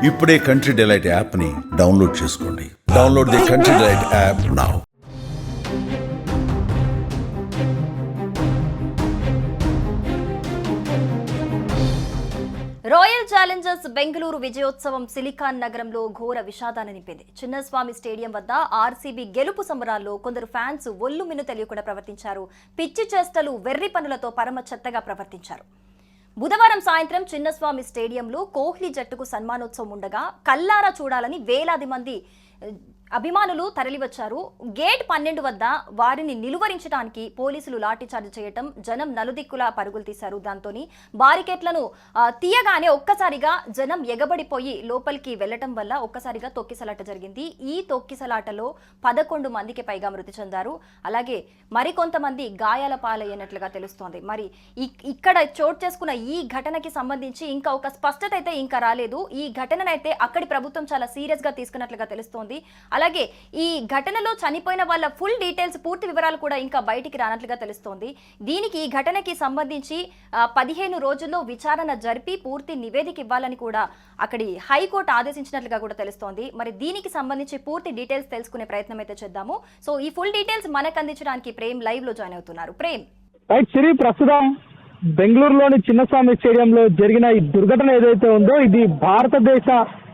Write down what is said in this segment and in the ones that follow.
ఇప్పుడే Country Delight యాప్ని download చేసుకోండి. Download the Country Delight app now. Royal Challengers Bengaluru విజయోత్సవం సిలికాన్ నగరంలో ఘోర విషాదాన్ని నింపింది. చిన్నస్వామి స్టేడియం వద్ద ఆర్సీబీ గెలుపు సంబరాల్లో కొందరు ఫ్యాన్స్ ఒళ్ళు మిన్ను తెలియకుండా ప్రవర్తించారు. పిచ్చి చేష్టలు, వెర్రి పనులతో పరమ చెత్తగా ప్రవర్తించారు. బుధవారం సాయంత్రం చిన్నస్వామి స్టేడియంలో కోహ్లీ జట్టుకు సన్మానోత్సవం ఉండగా కల్లారా చూడాలని వేలాది మంది అభిమానులు తరలివచ్చారు. గేట్ 12 వద్ద వారిని నిలువరించడానికి పోలీసులు లాఠీచార్జ్ చేయటం, జనం నలుదిక్కులా పరుగులు తీశారు. దాంతో బారికేట్లను తీయగానే ఒక్కసారిగా జనం ఎగబడిపోయి లోపలికి వెళ్లటం వల్ల ఒక్కసారిగా తొక్కిసలాట జరిగింది. ఈ తొక్కిసలాటలో 11 మందికి పైగా మృతి చెందారు. అలాగే మరికొంతమంది గాయాల పాలయ్యినట్లుగా తెలుస్తోంది. మరి ఇక్కడ చోటు చేసుకున్న ఈ ఘటనకి సంబంధించి ఇంకా ఒక స్పష్టత అయితే ఇంకా రాలేదు. ఈ ఘటననైతే అక్కడి ప్రభుత్వం చాలా సీరియస్ గా తీసుకున్నట్లుగా తెలుస్తోంది. అలాగే ఈ ఘటనలో చనిపోయిన వాళ్ళ ఫుల్ డీటెయిల్స్, పూర్తి వివరాలు కూడా ఇంకా బయటికి రానట్లుగా తెలుస్తోంది. దీనికి ఈ ఘటనకి సంబంధించి 15 రోజుల్లో విచారణ జరిపి పూర్తి నివేదిక ఇవ్వాలని కూడా అక్కడి హైకోర్టు ఆదేశించినట్లుగా కూడా తెలుస్తోంది. మరి దీనికి సంబంధించి పూర్తి డీటెయిల్స్ తెలుసుకునే ప్రయత్నం అయితే చేద్దాము. సో ఈ ఫుల్ డీటెయిల్స్ మనకు అందించడానికి ప్రేమ్ లైవ్ లో జాయిన్ అవుతున్నారు. ప్రేమ్, ప్రస్తుతం బెంగళూరులోని చిన్నస్వామి స్టేడియంలో జరిగిన ఈ దుర్ఘటన ఏదైతే ఉందో ఇది భారతదేశ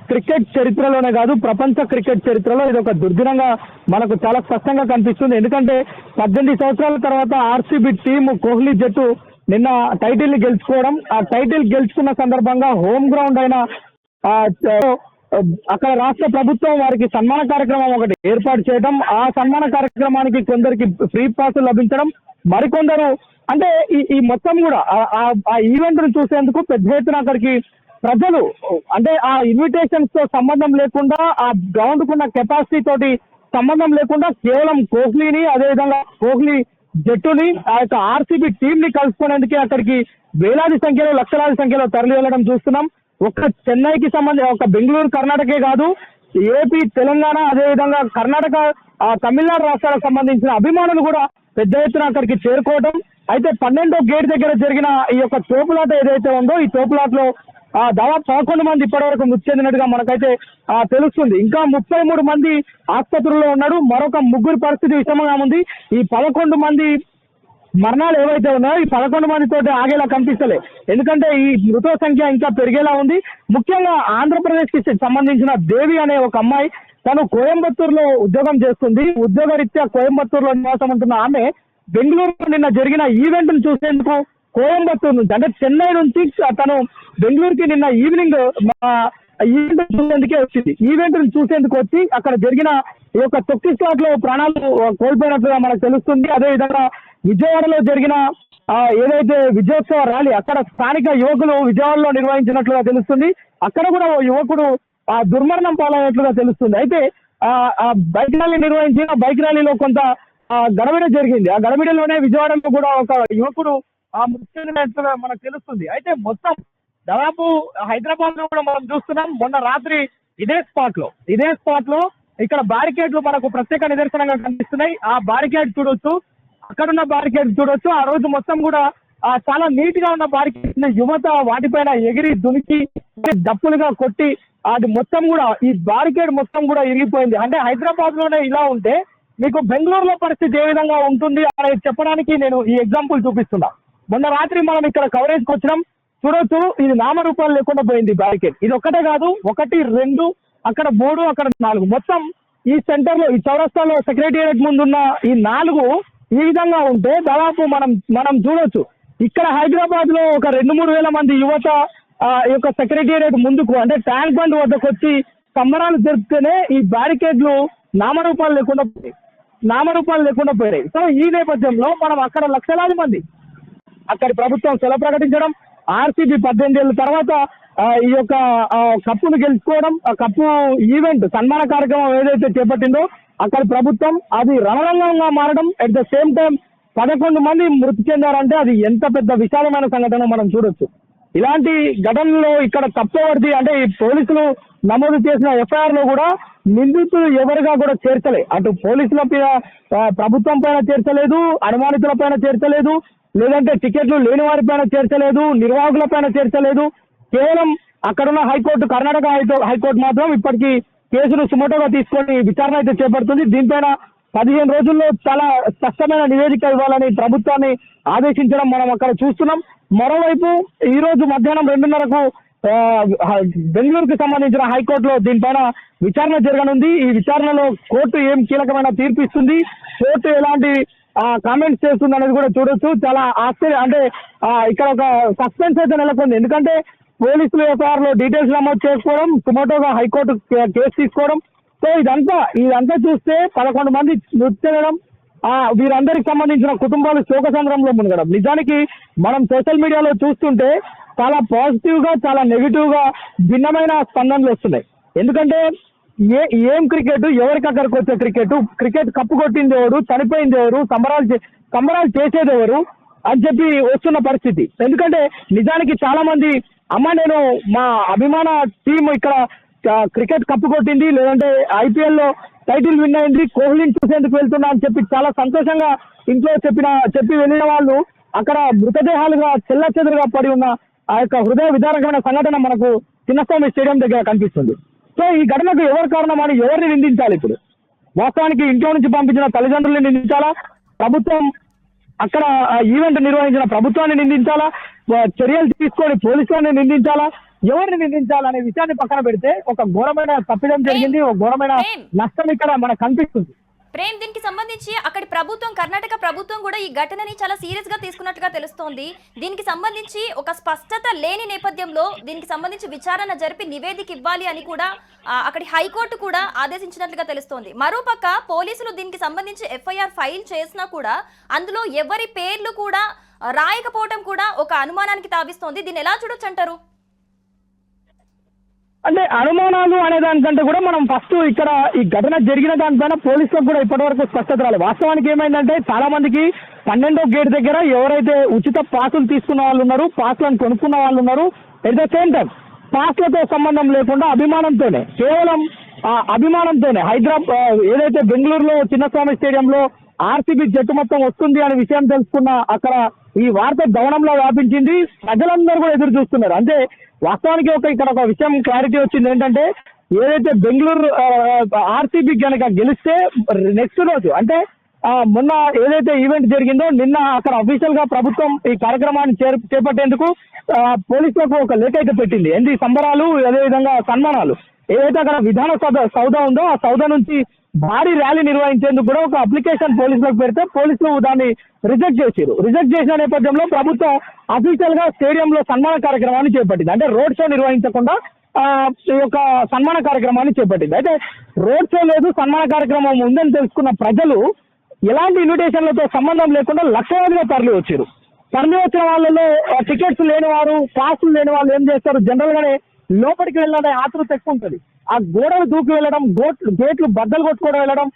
క్రికెట్ చరిత్రలోనే కాదు, ప్రపంచ క్రికెట్ చరిత్రలో ఇది ఒక దుర్దినంగా మనకు చాలా స్పష్టంగా కనిపిస్తుంది. ఎందుకంటే 18 సంవత్సరాల తర్వాత ఆర్సీబీ టీము కోహ్లీ జట్టు నిన్న టైటిల్ ని గెలుచుకోవడం, ఆ టైటిల్ గెలుచుకున్న సందర్భంగా హోమ్ గ్రౌండ్ అయిన అక్కడ రాష్ట్ర ప్రభుత్వం వారికి సన్మాన కార్యక్రమం ఒకటి ఏర్పాటు చేయడం, ఆ సన్మాన కార్యక్రమానికి కొందరికి ఫ్రీ పాస్ లభించడం, మరికొందరు అంటే ఈ మొత్తం కూడా ఆ ఈవెంట్ ను చూసేందుకు పెద్ద ఎత్తున అక్కడికి ప్రజలు, అంటే ఆ ఇన్విటేషన్స్ తో సంబంధం లేకుండా, ఆ గ్రౌండ్ కున్న కెపాసిటీ తోటి సంబంధం లేకుండా కేవలం కోహ్లీని, అదేవిధంగా కోహ్లీ జట్టుని, ఆ యొక్క ఆర్సీబీ టీం ని కలుసుకునేందుకే అక్కడికి వేలాది సంఖ్యలో, లక్షలాది సంఖ్యలో తరలి వెళ్ళడం చూస్తున్నాం. ఒక్క చెన్నైకి సంబంధించి, ఒక బెంగళూరు కర్ణాటకే కాదు, ఏపీ, తెలంగాణ, అదేవిధంగా కర్ణాటక, తమిళనాడు రాష్ట్రాలకు సంబంధించిన అభిమానులు కూడా పెద్ద ఎత్తున అక్కడికి చేరుకోవడం. అయితే 12వ గేట్ దగ్గర జరిగిన ఈ యొక్క తోపులాట ఏదైతే ఉందో, ఈ తోపులాటలో దాదాపు 11 మంది ఇప్పటివరకు మృతి చెందినట్టుగా మనకైతే తెలుస్తుంది. ఇంకా 33 మంది ఆసుపత్రుల్లో ఉన్నారు. మరొక 3 పరిస్థితి విషమంగా ఉంది. ఈ 11 మంది మరణాలు ఏవైతే ఉన్నాయో ఈ 11 మందితో ఆగేలా కనిపిస్తలే. ఎందుకంటే ఈ మృతుల సంఖ్య ఇంకా పెరిగేలా ఉంది. ముఖ్యంగా ఆంధ్రప్రదేశ్ కి సంబంధించిన దేవి అనే ఒక అమ్మాయి, తను కోయంబత్తూరులో ఉద్యోగం చేస్తుంది. ఉద్యోగరీత్యా కోయంబత్తూరులో నివాసం ఉంటున్న ఆమె బెంగళూరులో నిన్న జరిగిన ఈవెంట్ ను చూసేందుకు కోయంబత్తూరు నుంచి, అంటే చెన్నై నుంచి తను బెంగళూరుకి నిన్న ఈవినింగ్ ఈవెంట్ చూసేందుకే వచ్చింది. ఈవెంట్ ను చూసేందుకు వచ్చి అక్కడ జరిగిన ఈ యొక్క తొక్కిస్లాట్ లో ప్రాణాలు కోల్పోయినట్లుగా మనకు తెలుస్తుంది. అదేవిధంగా విజయవాడలో జరిగిన ఏదైతే విజయోత్సవ ర్యాలీ, అక్కడ స్థానిక యువకులు విజయవాడలో నిర్వహించినట్లుగా తెలుస్తుంది. అక్కడ కూడా ఓ యువకుడు దుర్మరణం పాలైనట్లుగా తెలుస్తుంది. అయితే బైక్ ర్యాలీ నిర్వహించిన బైక్ ర్యాలీలో కొంత గడబిడ జరిగింది. ఆ గడబిడలోనే విజయవాడలో కూడా ఒక యువకుడు మృతి చెందినట్లుగా మనకు తెలుస్తుంది. అయితే మొత్తం దాదాపు హైదరాబాద్ లో కూడా మనం చూస్తున్నాం. మొన్న రాత్రి ఇదే స్పాట్ లో ఇక్కడ బ్యారికేడ్లు మనకు ప్రత్యేక నిదర్శనంగా కనిపిస్తున్నాయి. ఆ బ్యారికేడ్ చూడొచ్చు, అక్కడున్న బ్యారికేడ్ చూడొచ్చు. ఆ రోజు మొత్తం కూడా చాలా నీట్ గా ఉన్న బ్యారికేడ్ యువత వాటిపైన ఎగిరి దునికి డప్పులుగా కొట్టి అది మొత్తం కూడా, ఈ బ్యారికేడ్ మొత్తం కూడా ఇరిగిపోయింది. అంటే హైదరాబాద్ లోనే ఇలా ఉంటే మీకు బెంగళూరులో పరిస్థితి ఏ విధంగా ఉంటుంది అనేది చెప్పడానికి నేను ఈ ఎగ్జాంపుల్ చూపిస్తున్నా. మొన్న రాత్రి మనం ఇక్కడ కవరేజ్కి వచ్చినాం, చూడొచ్చు. ఇది నామరూపాలు లేకుండా పోయింది బ్యారికేడ్. ఇది ఒక్కటే కాదు, 1, 2, అక్కడ 3, అక్కడ 4, మొత్తం ఈ సెంటర్ లో, ఈ చౌరస్తాలో సెక్రటేరియట్ ముందున్న ఈ 4 ఈ విధంగా ఉంటే దాదాపు మనం చూడొచ్చు. ఇక్కడ హైదరాబాద్ లో ఒక 2-3 వేల మంది యువత ఈ యొక్క సెక్రటేరియట్ ముందుకు, అంటే ట్యాంక్ బండ్ వద్దకు వచ్చి సంబరాలు జరుపుతూనే ఈ బ్యారికేడ్లు నామరూపాలు లేకుండా పోయాయి. సో ఈ నేపథ్యంలో మనం అక్కడ లక్షలాది మంది, అక్కడి ప్రభుత్వం సెలవు ప్రకటించడం, ఆర్సీబీ 18 ఏళ్ళ తర్వాత ఈ యొక్క కప్పును గెలుచుకోవడం, ఆ కప్పు ఈవెంట్ సన్మాన కార్యక్రమం ఏదైతే చేపట్టిందో అక్కడి ప్రభుత్వం అది రణరంగంగా మారడం, అట్ ద సేమ్ టైం 11 మంది మృతి చెందారంటే అది ఎంత పెద్ద విశాలమైన సంఘటన మనం చూడొచ్చు. ఇలాంటి ఘటనలో ఇక్కడ తప్పవర్థి, అంటే ఈ పోలీసులు నమోదు చేసిన ఎఫ్ఐఆర్ లో కూడా నిందితులు ఎవరిగా కూడా చేర్చలే. అటు పోలీసుల ప్రభుత్వం పైన చేర్చలేదు, అనుమానితుల పైన చేర్చలేదు, లేదంటే టికెట్లు లేని వారి పైన చేర్చలేదు, నిర్వాహకుల పైన చేర్చలేదు. కేవలం అక్కడున్న హైకోర్టు, కర్ణాటక హైకోర్టు మాత్రం ఇప్పటికీ కేసును సుమోటోగా తీసుకొని విచారణ అయితే చేపడుతుంది. దీనిపైన 15 రోజుల్లో చాలా స్పష్టమైన నివేదిక ఇవ్వాలని ప్రభుత్వాన్ని ఆదేశించడం మనం అక్కడ చూస్తున్నాం. మరోవైపు ఈ రోజు మధ్యాహ్నం 2:30కు బెంగళూరుకు సంబంధించిన హైకోర్టులో దీనిపైన విచారణ జరగనుంది. ఈ విచారణలో కోర్టు ఏం కీలకమైన తీర్పు ఇస్తుంది, కోర్టు ఎలాంటి కామెంట్స్ చేస్తుంది అనేది కూడా చూడొచ్చు. చాలా ఆశ్చర్యం, అంటే ఇక్కడ ఒక సస్పెన్స్ అయితే నెలకొంది. ఎందుకంటే పోలీసులు ఎఫ్ఐఆర్ లో డీటెయిల్స్ నమోదు చేసుకోవడం, సుమోటోగా హైకోర్టు కేసు తీసుకోవడం, సో ఇదంతా చూస్తే 11 మంది మృతి చెందడం, వీరందరికి సంబంధించిన కుటుంబాలు శోకసంద్రంలో మునగడం. నిజానికి మనం సోషల్ మీడియాలో చూస్తుంటే చాలా పాజిటివ్ గా, చాలా నెగిటివ్ గా భిన్నమైన స్పందనలు వస్తున్నాయి. ఎందుకంటే ఏం క్రికెట్, ఎవరికి అక్కడికి వచ్చే క్రికెట్ కప్పు కొట్టింది ఎవరు, చనిపోయింది ఎవరు, సంబరాలు చేసేది ఎవరు అని చెప్పి వస్తున్న పరిస్థితి. ఎందుకంటే నిజానికి చాలా మంది నేను మా అభిమాన టీం ఇక్కడ క్రికెట్ కప్పు కొట్టింది, లేదంటే IPL లో టైటిల్ విన్ అయింది, కోహ్లీని చూసేందుకు వెళ్తున్నా అని చెప్పి చాలా సంతోషంగా ఇంట్లో చెప్పి వెళ్ళిన వాళ్ళు అక్కడ మృతదేహాలుగా చెల్లాచెదురుగా పడి ఉన్న ఆ యొక్క హృదయ విదారకమైన సంఘటన మనకు చిన్నస్వామి స్టేడియం దగ్గర కనిపిస్తుంది. సో ఈ ఘటనకు ఎవరు కారణం అని ఎవరిని నిందించాలి? ఇప్పుడు వాస్తవానికి ఇంట్లో నుంచి పంపించిన తల్లిదండ్రుల్ని నిందించాలా, ప్రభుత్వం అక్కడ ఈవెంట్ నిర్వహించిన ప్రభుత్వాన్ని నిందించాలా, చర్యలు తీసుకొని పోలీసులను నిందించాలా, ఎవరిని నిందించాలనే విషయాన్ని పక్కన పెడితే ఒక ఘోరమైన తప్పిదం జరిగింది, ఒక ఘోరమైన నష్టం ఇక్కడ మనకు కనిపిస్తుంది. ప్రేమ్, దీనికి సంబంధించి అక్కడి ప్రభుత్వం, కర్ణాటక ప్రభుత్వం కూడా ఈ ఘటనని చాలా సీరియస్ గా తీసుకున్నట్టుగా తెలుస్తోంది. దీనికి సంబంధించి ఒక స్పష్టత లేని నేపథ్యంలో దీనికి సంబంధించి విచారణ జరిపి నివేదిక ఇవ్వాలి అని కూడా అక్కడి హైకోర్టు కూడా ఆదేశించినట్లుగా తెలుస్తోంది. మరోపక్క పోలీసులు దీనికి సంబంధించి FIR ఫైల్ చేసినా కూడా అందులో ఎవరి పేర్లు కూడా రాయకపోవడం కూడా ఒక అనుమానానికి తావిస్తోంది. దీన్ని ఎలా చూడొచ్చు అంటారు? అంటే అనుమానాలు అనే దానికంటే కూడా మనం ఫస్ట్ ఇక్కడ ఈ ఘటన జరిగిన దానిపైన పోలీసులకు కూడా ఇప్పటివరకు స్పష్టత రాలేదు. వాస్తవానికి ఏమైందంటే చాలా మందికి 12వ గేట్ దగ్గర ఎవరైతే ఉచిత పాసులు తీసుకున్న వాళ్ళు ఉన్నారు, పాసులను కొనుక్కున్న వాళ్ళు ఉన్నారు, ఎట్ ద సేమ్ టైం పాస్లతో సంబంధం లేకుండా అభిమానంతోనే, కేవలం అభిమానంతోనే హైదరాబాద్ ఏదైతే బెంగళూరులో చిన్నస్వామి స్టేడియంలో RCB జట్టు మొత్తం వస్తుంది అనే విషయం తెలుసుకున్న అక్కడ ఈ వార్త గమనంలో వ్యాపించింది. ప్రజలందరూ కూడా ఎదురు చూస్తున్నారు. అంటే వాస్తవానికి ఇక్కడ ఒక విషయం క్లారిటీ వచ్చింది ఏంటంటే, ఏదైతే బెంగళూరు RCB కనుక గెలిస్తే నెక్స్ట్ రోజు అంటే మొన్న ఏదైతే ఈవెంట్ జరిగిందో నిన్న అక్కడ అఫీషియల్ గా ప్రభుత్వం ఈ కార్యక్రమాన్ని చేపట్టేందుకు పోలీసులకు ఒక లేఖ అయితే పెట్టింది. ఏంటి సంబరాలు, అదేవిధంగా సన్మానాలు, ఏదైతే అక్కడ విధాన సౌధ ఉందో ఆ సౌధ నుంచి భారీ ర్యాలీ నిర్వహించేందుకు కూడా ఒక అప్లికేషన్ పోలీసులకు పెడితే పోలీసులు దాన్ని రిజెక్ట్ చేసిన నేపథ్యంలో ప్రభుత్వం అఫీషియల్ గా స్టేడియంలో సన్మాన కార్యక్రమాన్ని చేపట్టింది. అంటే రోడ్ షో నిర్వహించకుండా ఈ యొక్క సన్మాన కార్యక్రమాన్ని చేపట్టింది. అయితే రోడ్ షో లేదు, సన్మాన కార్యక్రమం ఉందని తెలుసుకున్న ప్రజలు ఎలాంటి ఇన్విటేషన్లతో సంబంధం లేకుండా లక్షలాదిగా తరలి వచ్చిన వాళ్ళలో టికెట్స్ లేని వారు, పాసులు లేని వాళ్ళు ఏం చేస్తారు, జనరల్ గానే లోపలికి వెళ్ళాలనే ఆతృత ఎక్కువ ఉంటుంది. ఆ గోడలు దూకి వెళ్ళడం, గేట్లు బద్దలు కొట్టుకోవడం వెళ్ళడం,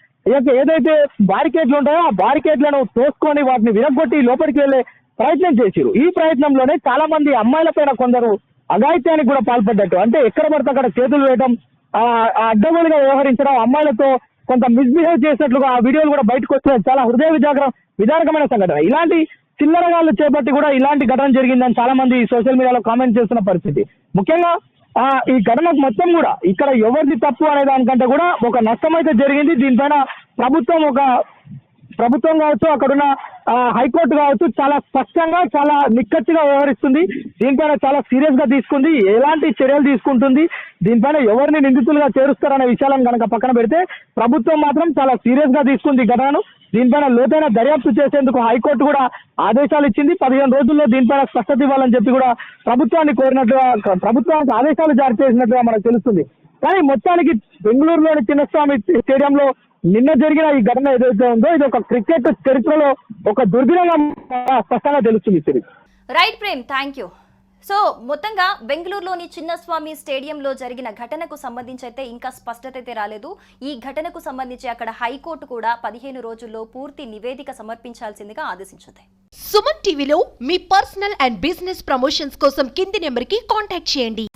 ఏదైతే బారికేడ్లు ఉంటాయో ఆ బారికేడ్లను తోసుకొని వాటిని విరగొట్టి లోపలికి వెళ్లే ప్రయత్నం చేశారు. ఈ ప్రయత్నంలోనే చాలా మంది అమ్మాయిలపైన కొందరు అఘాయిత్యానికి కూడా పాల్పడ్డట్టు, అంటే ఎక్కడ పడితే అక్కడ చేతులు వేయడం, అడ్డగోలుగా వ్యవహరించడం, అమ్మాయిలతో కొంత మిస్బిహేవ్ చేసినట్లుగా ఆ వీడియోలు కూడా బయటకు వచ్చినాయి. చాలా హృదయ విదారకమైన సంఘటన. ఇలాంటి చిల్లరగాళ్ళు చేపట్టి కూడా ఇలాంటి ఘటన జరిగిందని చాలా మంది సోషల్ మీడియాలో కామెంట్ చేస్తున్న పరిస్థితి. ముఖ్యంగా ఈ ఘటన మొత్తం కూడా ఇక్కడ ఎవరిది తప్పు అనే దానికంటే కూడా ఒక నష్టం అయితే జరిగింది. దీనిపైన ప్రభుత్వం కావచ్చు, అక్కడున్న హైకోర్టు కావచ్చు చాలా స్పష్టంగా, చాలా నిక్కచ్చిగా వ్యవహరిస్తుంది. దీనిపైన చాలా సీరియస్ గా తీసుకుంది, ఎలాంటి చర్యలు తీసుకుంటుంది, దీనిపైన ఎవరిని నిందితులుగా చేరుస్తారనే విషయాలను కనుక పక్కన పెడితే ప్రభుత్వం మాత్రం చాలా సీరియస్ గా తీసుకుంది ఘటనను. దీనిపైన లోతైన దర్యాప్తు చేసేందుకు హైకోర్టు కూడా ఆదేశాలు ఇచ్చింది. 15 రోజుల్లో దీనిపైన స్పష్టత ఇవ్వాలని చెప్పి కూడా ప్రభుత్వానికి కోరినట్లుగా, ప్రభుత్వానికి ఆదేశాలు జారీ చేసినట్లుగా మనకు తెలుస్తుంది. కానీ మొత్తానికి బెంగళూరులోని చిన్నస్వామి స్టేడియంలో నిన్న జరిగిన ఈ ఘటన ఏదైతే ఉందో ఇది ఒక క్రికెట్ చరిత్రలో ఒక దుర్దినంగా స్పష్టంగా తెలుస్తుంది. Right Prem, thank you. So మొత్తంగా బెంగళూరులోని చిన్నస్వామి స్టేడియంలో జరిగిన ఘటనకు సంబంధించి అయితే ఇంకా స్పష్టత అయితే రాలేదు. ఈ ఘటనకు సంబంధించి అక్కడ హైకోర్టు కూడా 15 రోజుల్లో పూర్తి నివేదిక సమర్పించాల్సిందిగా ఆదేశించింది. సుమన్ టీవీలో మీ పర్సనల్ అండ్ బిజినెస్ ప్రమోషన్స్ కోసం కింది నెంబర్కి కాంటాక్ట్ చేయండి.